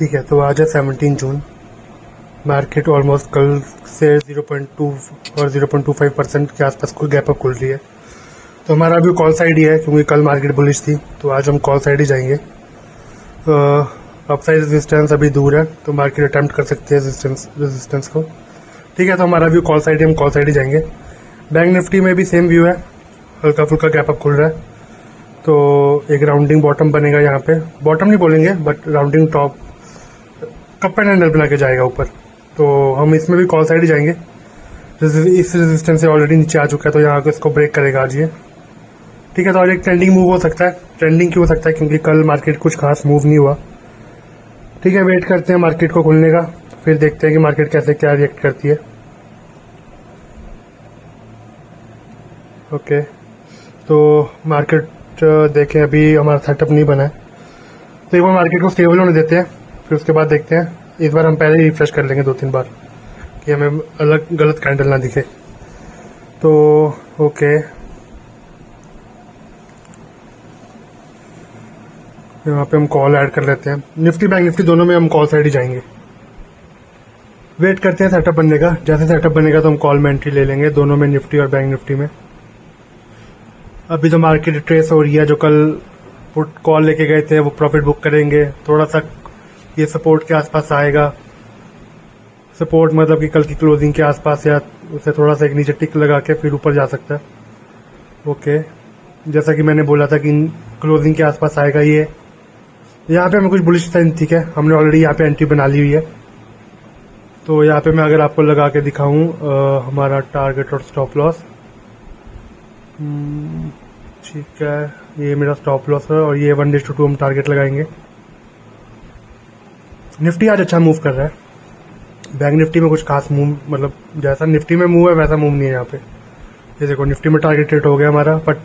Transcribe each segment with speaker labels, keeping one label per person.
Speaker 1: ठीक है, तो आज है 17 जून। मार्केट ऑलमोस्ट कल से 0.2 और 0.25% के आसपास कोई गैप अप खुल रही है। तो हमारा अभी कॉल साइड ही है क्योंकि कल मार्केट बुलिश थी, तो आज हम कॉल साइड ही जाएंगे। अपसाइड रेजिस्टेंस अभी दूर है, तो मार्केट अटेम्प्ट कर सकते हैं रेजिस्टेंस को। ठीक है, तो हमारा व्यू कॉल साइड है, हम कॉल साइड ही जाएंगे। बैंक निफ्टी में भी सेम व्यू है, हल्का फुल्का गैप अप खुल रहा है। तो एक राउंडिंग बॉटम बनेगा यहाँ पे, बॉटम नहीं बोलेंगे but rounding top cup and handle बना के जाएगा ऊपर। तो हम इसमें भी कॉल साइड ही जाएंगे। इस रेजिस्टेंस से ऑलरेडी नीचे आ चुका है, तो यहाँ को इसको ब्रेक करेगा आज ये। ठीक है, तो आज एक ट्रेंडिंग मूव हो सकता है। ट्रेंडिंग क्यों हो सकता है? क्योंकि कल मार्केट कुछ खास मूव नहीं हुआ। ठीक है, वेट करते हैं मार्केट को खुलने का, फिर देखते हैं कि मार्केट कैसे क्या रिएक्ट करती है। ओके, तो मार्केट देखें, अभी हमारा सेटअप नहीं बना है, तो एक बार मार्केट को स्टेबल होने देते हैं, फिर उसके बाद देखते हैं। इस बार हम पहले ही रिफ्रेश कर लेंगे 2-3 बार कि हमें अलग गलत कैंडल ना दिखे। तो ओके, यहाँ पे हम कॉल ऐड कर लेते हैं। निफ्टी बैंक निफ्टी दोनों में हम कॉल साइड ही जाएंगे। वेट करते हैं सेटअप बनने का। जैसे सेटअप बनेगा तो हम कॉल में एंट्री ले लेंगे, दोनों में, निफ्टी और बैंक निफ्टी में। अभी तो मार्केट ट्रेस हो रही है, जो कल पुट कॉल लेके गए थे वो प्रॉफिट बुक करेंगे। थोड़ा सा ये सपोर्ट के आसपास आएगा। सपोर्ट मतलब कि कल की क्लोजिंग के आसपास, या उसे थोड़ा सा एक नीचे टिक लगा के फिर ऊपर जा सकता है। ओके, जैसा कि मैंने बोला था कि क्लोजिंग के आसपास आएगा ये। यहाँ पे हमें कुछ बुलिश साइन, ठीक है, हमने ऑलरेडी यहाँ पे एंट्री बना ली हुई है। तो यहाँ पे मैं अगर आपको लगा के दिखाऊं हमारा टारगेट और स्टॉप लॉस, ठीक है, ये मेरा स्टॉप लॉस है और ये 1:2 हम टारगेट लगाएंगे। निफ्टी आज अच्छा मूव कर रहा है। बैंक निफ्टी में कुछ खास मूव, मतलब जैसा निफ्टी में मूव है वैसा मूव नहीं है यहाँ पे। ये देखो, निफ्टी में टारगेट रेट हो गया हमारा, बट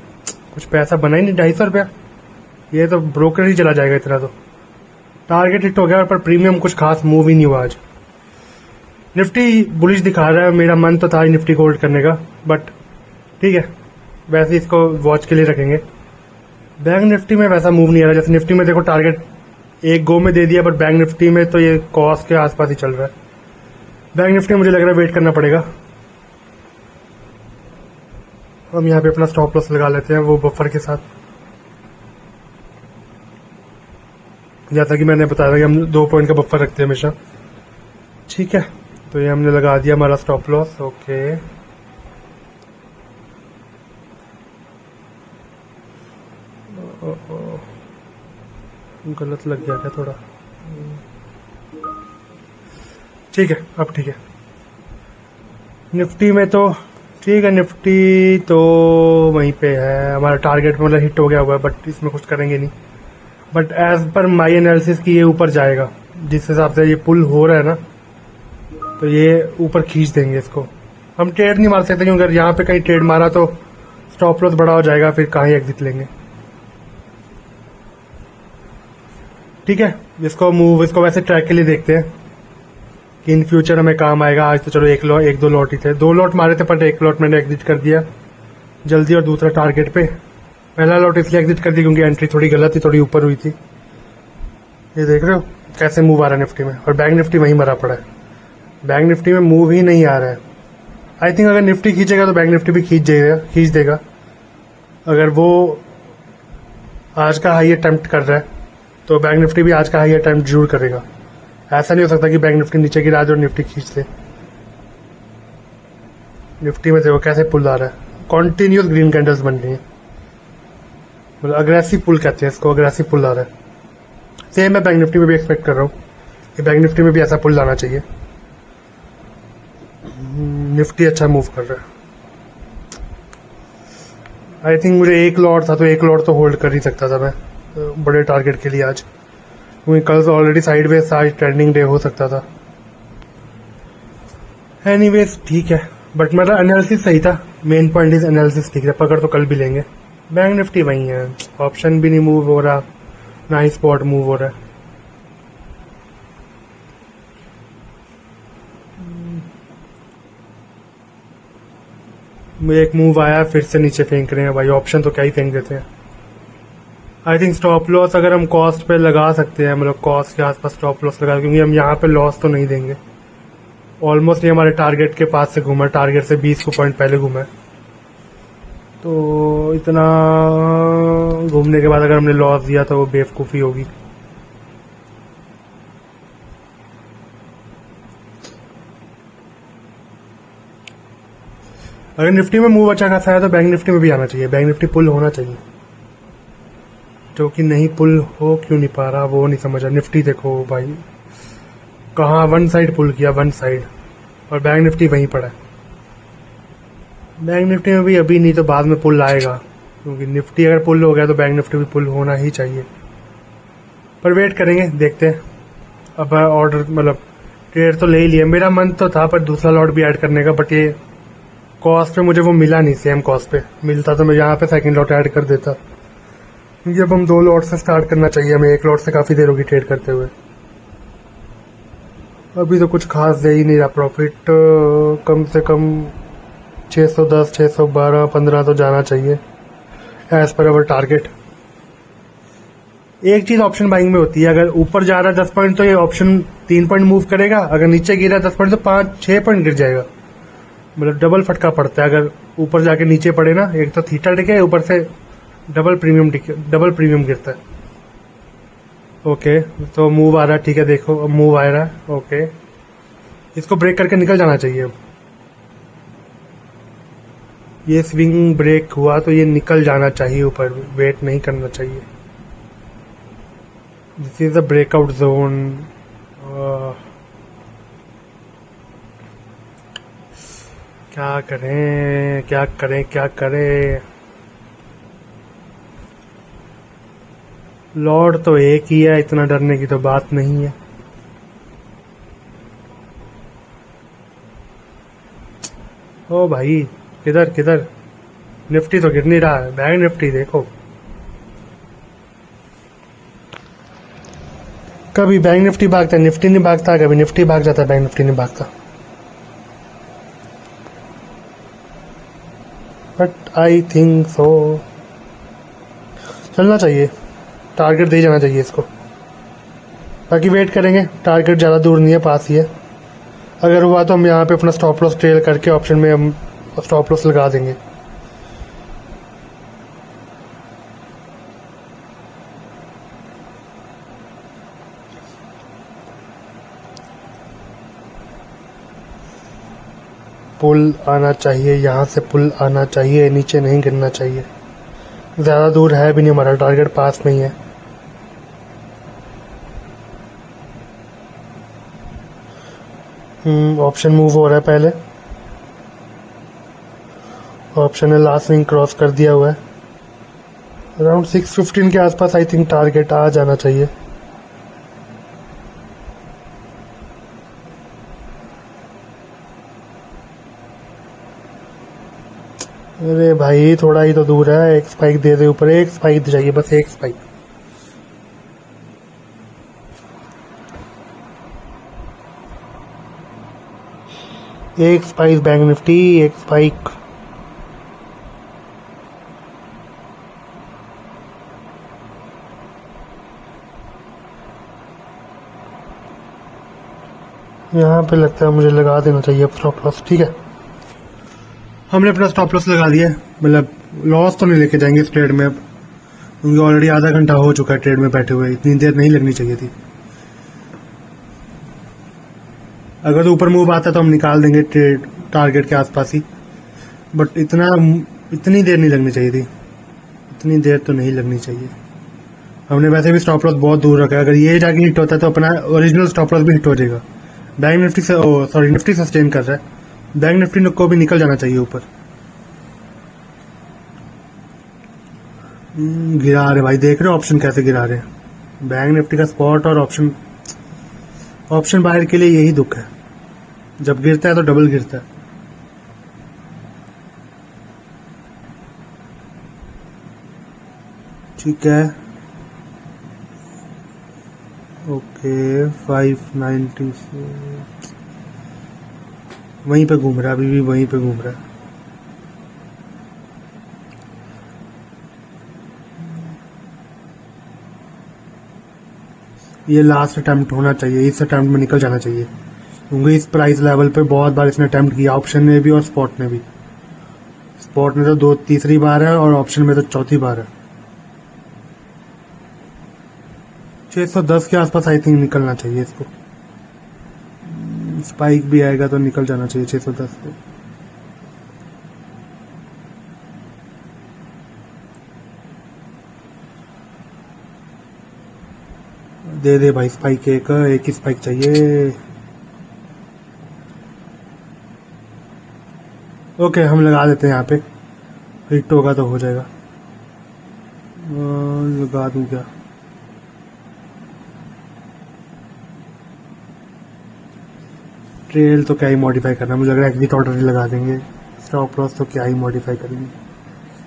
Speaker 1: कुछ पैसा बना ही नहीं, 250 रुपया। ये तो ब्रोकर ही चला जाएगा इतना। तो टारगेट हिट हो गया, पर प्रीमियम कुछ खास मूव ही नहीं हुआ आज। निफ्टी बुलिश दिखा रहा है, मेरा मन तो था ही निफ्टी को होल्ड करने का, बट ठीक है, वैसे इसको वॉच के लिए रखेंगे। बैंक निफ्टी में वैसा मूव नहीं आ रहा। जैसे निफ्टी में देखो टारगेट एक गो में दे दिया, बट बैंक निफ्टी में तो ये कॉस्ट के आसपास ही चल रहा है। बैंक निफ्टी में मुझे लग रहा है वेट करना पड़ेगा। हम यहाँ पे अपना स्टॉप लॉस लगा लेते हैं वो बफर के साथ। जैसा कि मैंने बताया था कि हम 2 पॉइंट का बफर रखते हैं हमेशा। ठीक है, तो ये हमने लगा दिया हमारा स्टॉप लॉस। ओके, गलत लग गया क्या थोड़ा? ठीक है, अब ठीक है। निफ्टी में तो ठीक है, निफ्टी तो वहीं पे है, हमारा टारगेट मतलब हिट हो गया हुआ है, बट इसमें कुछ करेंगे नहीं। But as per my analysis की ये ऊपर जाएगा, जिस हिसाब से ये पुल हो रहा है ना, तो ये ऊपर खींच देंगे इसको। हम ट्रेड नहीं मार सकते, क्योंकि अगर यहाँ पे कहीं ट्रेड मारा तो स्टॉप लॉस बड़ा हो जाएगा, फिर कहाँ ही एग्जिट लेंगे। ठीक है, इसको वैसे ट्रैक के लिए देखते हैं कि इन फ्यूचर हमें काम आएगा। आज तो चलो एक दो लॉट ही थे, 2 लॉट मारे थे, पर एक लॉट मैंने एग्जिट कर दिया जल्दी, और दूसरा टारगेट पे। पहला लॉट इसलिए एग्जिट कर दी क्योंकि एंट्री थोड़ी गलत थी, थोड़ी ऊपर हुई थी। ये देख रहे हो कैसे मूव आ रहा है निफ्टी में, और बैंक निफ्टी वहीं मरा पड़ा है। बैंक निफ्टी में मूव ही नहीं आ रहा है। आई थिंक अगर निफ्टी खींचेगा तो बैंक निफ्टी भी खींच देगा। अगर वो आज का हाई अटेम्प्ट कर रहा है तो बैंक निफ्टी भी आज का हाई अटेम्प्ट जरूर करेगा। ऐसा नहीं हो सकता कि बैंक निफ्टी नीचे गिरा दे और निफ्टी खींच दे। निफ्टी में देखो कैसे पुल आ रहा है, कॉन्टिन्यूस ग्रीन कैंडल्स बन रही है, मतलब अग्रेसिव पुल कहते हैं इसको, अग्रेसिव पुल आ रहा है। सेम मैं बैंक निफ्टी में भी एक्सपेक्ट कर रहा हूँ कि बैंक निफ्टी में भी ऐसा पुल लाना चाहिए। निफ्टी अच्छा मूव कर रहा है। आई थिंक मुझे एक लॉट था, तो एक लॉट तो होल्ड कर ही सकता था मैं बड़े टारगेट के लिए आज, क्योंकि कल से ऑलरेडी साइडवेज आज ट्रेंडिंग डे हो सकता था। एनीवेज ठीक है, बट मेरा एनालिसिस सही था। मेन पॉइंट इज एनालिसिस ठीक है, पकड़ तो कल भी लेंगे। बैंक निफ्टी वही है, ऑप्शन भी नहीं मूव हो रहा, ना ही स्पॉट मूव हो रहा है। एक मूव आया, फिर से नीचे फेंक रहे हैं भाई। ऑप्शन तो क्या ही फेंक देते हैं। आई थिंक स्टॉप लॉस अगर हम कॉस्ट पे लगा सकते हैं, मतलब कॉस्ट के आसपास स्टॉप लॉस लगा, क्योंकि हम यहाँ पे लॉस तो नहीं देंगे। ऑलमोस्ट ये हमारे टारगेट के पास से घूमा, टारगेट से 20 को पॉइंट पहले घूमा है, तो इतना घूमने के बाद अगर हमने लॉस दिया तो वो बेवकूफ़ी होगी। अगर निफ्टी में मूव अच्छा खासा है तो बैंक निफ्टी में भी आना चाहिए, बैंक निफ्टी पुल होना चाहिए, जो कि नहीं पुल हो क्यों नहीं पा रहा वो नहीं समझ रहा। निफ्टी देखो भाई कहाँ वन साइड पुल किया, वन साइड, और बैंक निफ्टी वहीं पड़ा है। बैंक निफ्टी में भी अभी नहीं तो बाद में पुल आएगा, क्योंकि निफ्टी अगर पुल हो गया तो बैंक निफ्टी भी पुल होना ही चाहिए, पर वेट करेंगे, देखते हैं। अब ऑर्डर मतलब ट्रेड तो ले ही लिया, मेरा मन तो था पर दूसरा लॉट भी ऐड करने का, बट ये कॉस्ट पे मुझे वो मिला नहीं, सेम कॉस्ट पे मिलता तो मैं यहाँ पे सेकंड लॉट ऐड कर देता, क्योंकि अब हम 2 लॉट से स्टार्ट करना चाहिए, हमें 1 लॉट से काफ़ी देर होगी ट्रेड करते हुए। अभी तो कुछ खास दे ही नहीं रहा प्रॉफिट, कम से कम 610, 612, 15 तो जाना चाहिए एज पर अवर टारगेट। एक चीज ऑप्शन बाइंग में होती है, अगर ऊपर जा रहा है 10 पॉइंट तो ये ऑप्शन 3 पॉइंट मूव करेगा, अगर नीचे गिरा 10 पॉइंट तो 5-6 पॉइंट गिर जाएगा, मतलब डबल फटका पड़ता है। अगर ऊपर जाके नीचे पड़े ना, एक तो थीटा टिके, ऊपर से डबल प्रीमियम गिरता है। ओके तो मूव आ रहा है, ठीक है, देखो मूव आ रहा है, ओके इसको ब्रेक करके निकल जाना चाहिए। अब ये स्विंग ब्रेक हुआ तो ये निकल जाना चाहिए ऊपर, वेट नहीं करना चाहिए। This is a breakout zone. क्या करें क्या करें क्या करें, लॉर्ड तो एक ही है, इतना डरने की तो बात नहीं है। ओ भाई किधर किधर, निफ्टी तो गिर नहीं रहा है, बैंक निफ्टी देखो, कभी बैंक निफ्टी भागता है निफ्टी नहीं भागता, कभी निफ्टी भाग जाता है बैंक निफ्टी नहीं भागता। बट आई थिंक सो चलना चाहिए, टारगेट दे जाना चाहिए इसको, बाकी वेट करेंगे, टारगेट ज़्यादा दूर नहीं है, पास ही है। अगर हुआ तो हम यहाँ पे अपना स्टॉप लॉस ट्रेल करके ऑप्शन में हम स्टॉप लॉस लगा देंगे। पुल आना चाहिए, यहाँ से पुल आना चाहिए, नीचे नहीं गिरना चाहिए, ज़्यादा दूर है भी नहीं, हमारा टारगेट पास में ही है। ऑप्शन मूव हो रहा है, पहले ऑप्शन ने लास्ट स्विंग क्रॉस कर दिया हुआ है, अराउंड 615 के आसपास आई थिंक टारगेट आ जाना चाहिए। अरे भाई थोड़ा ही तो दूर है, एक स्पाइक दे दे ऊपर, एक स्पाइक चाहिए, बस एक स्पाइक। एक स्पाइक बैंक निफ्टी, एक स्पाइक। यहाँ पे लगता है मुझे लगा देना चाहिए अब स्टॉप लॉस, ठीक है। हमने अपना स्टॉप लॉस लगा दिया, मतलब लॉस तो नहीं लेके जाएंगे इस ट्रेड में अब, क्योंकि ऑलरेडी आधा घंटा हो चुका है ट्रेड में बैठे हुए, इतनी देर नहीं लगनी चाहिए थी। अगर तो ऊपर मूव आता तो हम निकाल देंगे ट्रेड टारगेट के आसपास ही, बट इतनी देर नहीं लगनी चाहिए थी, इतनी देर तो नहीं लगनी चाहिए। हमने वैसे भी स्टॉप लॉस बहुत दूर रखा है, अगर ये जाके हिट होता है तो अपना ओरिजिनल स्टॉप लॉस भी हिट हो जाएगा। बैंक निफ्टी से निफ्टी सस्टेन कर रहा है, बैंक निफ्टी को भी निकल जाना चाहिए ऊपर। गिरा रहे भाई, देख रहे हो ऑप्शन कैसे गिरा रहे हैं, बैंक निफ्टी का स्पॉट और ऑप्शन बायर के लिए यही दुख है, जब गिरता है तो डबल गिरता है। ठीक है, ओके 590 से वहीं पे घूम रहा है, अभी भी वहीं पे घूम रहा है। ये लास्ट अटेम्प्ट होना चाहिए, इस अटेम्प्ट में निकल जाना चाहिए, क्योंकि इस प्राइस लेवल पे बहुत बार इसने अटेम्प्ट किया, ऑप्शन में भी और स्पॉट में भी। स्पॉट में तो तीसरी बार है और ऑप्शन में तो चौथी बार है। 610 के आसपास आई थिंक निकलना चाहिए इसको। स्पाइक भी आएगा तो निकल जाना चाहिए 610 पे। दे दे भाई स्पाइक, एक ही स्पाइक चाहिए। ओके, हम लगा देते हैं यहाँ पे, हिट होगा तो हो जाएगा। लगा दूं क्या? ट्रेल तो क्या ही मॉडिफाई करना, मुझे लग रहा है एग्जिट ऑर्डर ही लगा देंगे। स्टॉप लॉस तो क्या ही मॉडिफाई करेंगे,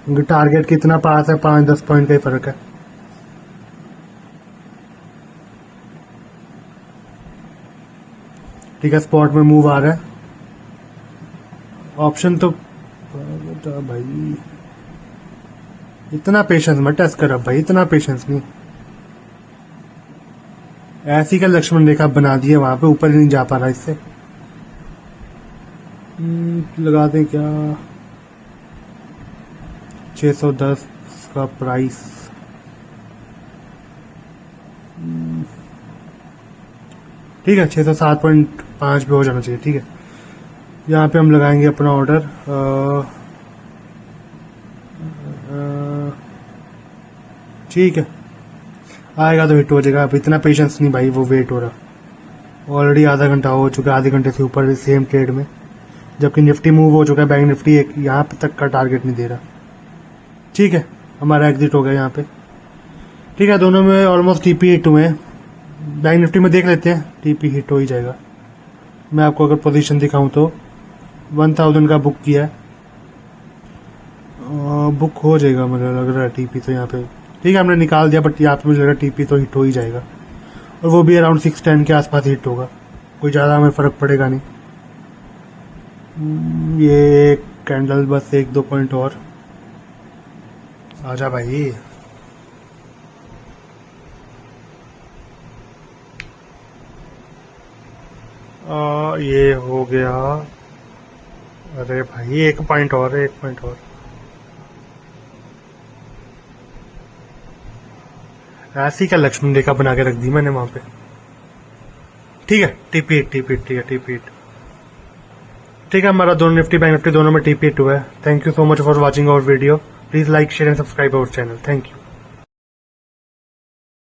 Speaker 1: क्योंकि टारगेट कितना पास है, 5-10 पॉइंट का ही फर्क है। ठीक है, स्पॉट में मूव आ रहा है। ऑप्शन तो भाई इतना पेशेंस मत टेस्ट कर अब भाई, इतना पेशेंस नहीं। ऐसी का लक्ष्मण रेखा बना दी है वहां पे, ऊपर ही नहीं जा पा रहा इससे। लगा दें क्या? 610 का प्राइस। ठीक है, 607.5 पे हो जाना चाहिए। ठीक है, यहाँ पे हम लगाएंगे अपना ऑर्डर। ठीक है, आएगा तो हिट हो जाएगा। अब इतना पेशेंस नहीं भाई, वो वेट हो रहा। ऑलरेडी आधा घंटा हो चुका है, आधे घंटे से ऊपर सेम ट्रेड में, जबकि निफ्टी मूव हो चुका है। बैंक निफ्टी एक यहाँ पे तक का टारगेट नहीं दे रहा। ठीक है, हमारा एग्जिट हो गया यहाँ पे। ठीक है, दोनों में ऑलमोस्ट टीपी हिट हुए हैं। बैंक निफ्टी में देख लेते हैं, टीपी हिट हो ही जाएगा। मैं आपको अगर पोजीशन दिखाऊं तो 1000 का बुक किया है, बुक हो जाएगा मुझे लग रहा है टीपी तो यहाँ पे। ठीक है, हमने निकाल दिया, बट यहाँ पे मुझे लग रहा है टीपी तो हिट हो ही जाएगा, और वो भी अराउंड 610 के आसपास हिट होगा। कोई ज़्यादा हमें फ़र्क पड़ेगा नहीं। ये कैंडल बस 1-2 पॉइंट और। आजा भाई। ये हो गया। अरे भाई 1 पॉइंट और, 1 पॉइंट और। ऐसी क्या लक्ष्मण रेखा बना के रख दी मैंने वहां पे। ठीक है, टीपी हिट, टीपी हिट। ठीक है, टीपी हिट। ठीक है, हमारा दोनों निफ्टी बैंक निफ्टी दोनों में टीपी हिट हुआ है। Thank you so much for watching our video. Please like share and subscribe our channel. Thank you.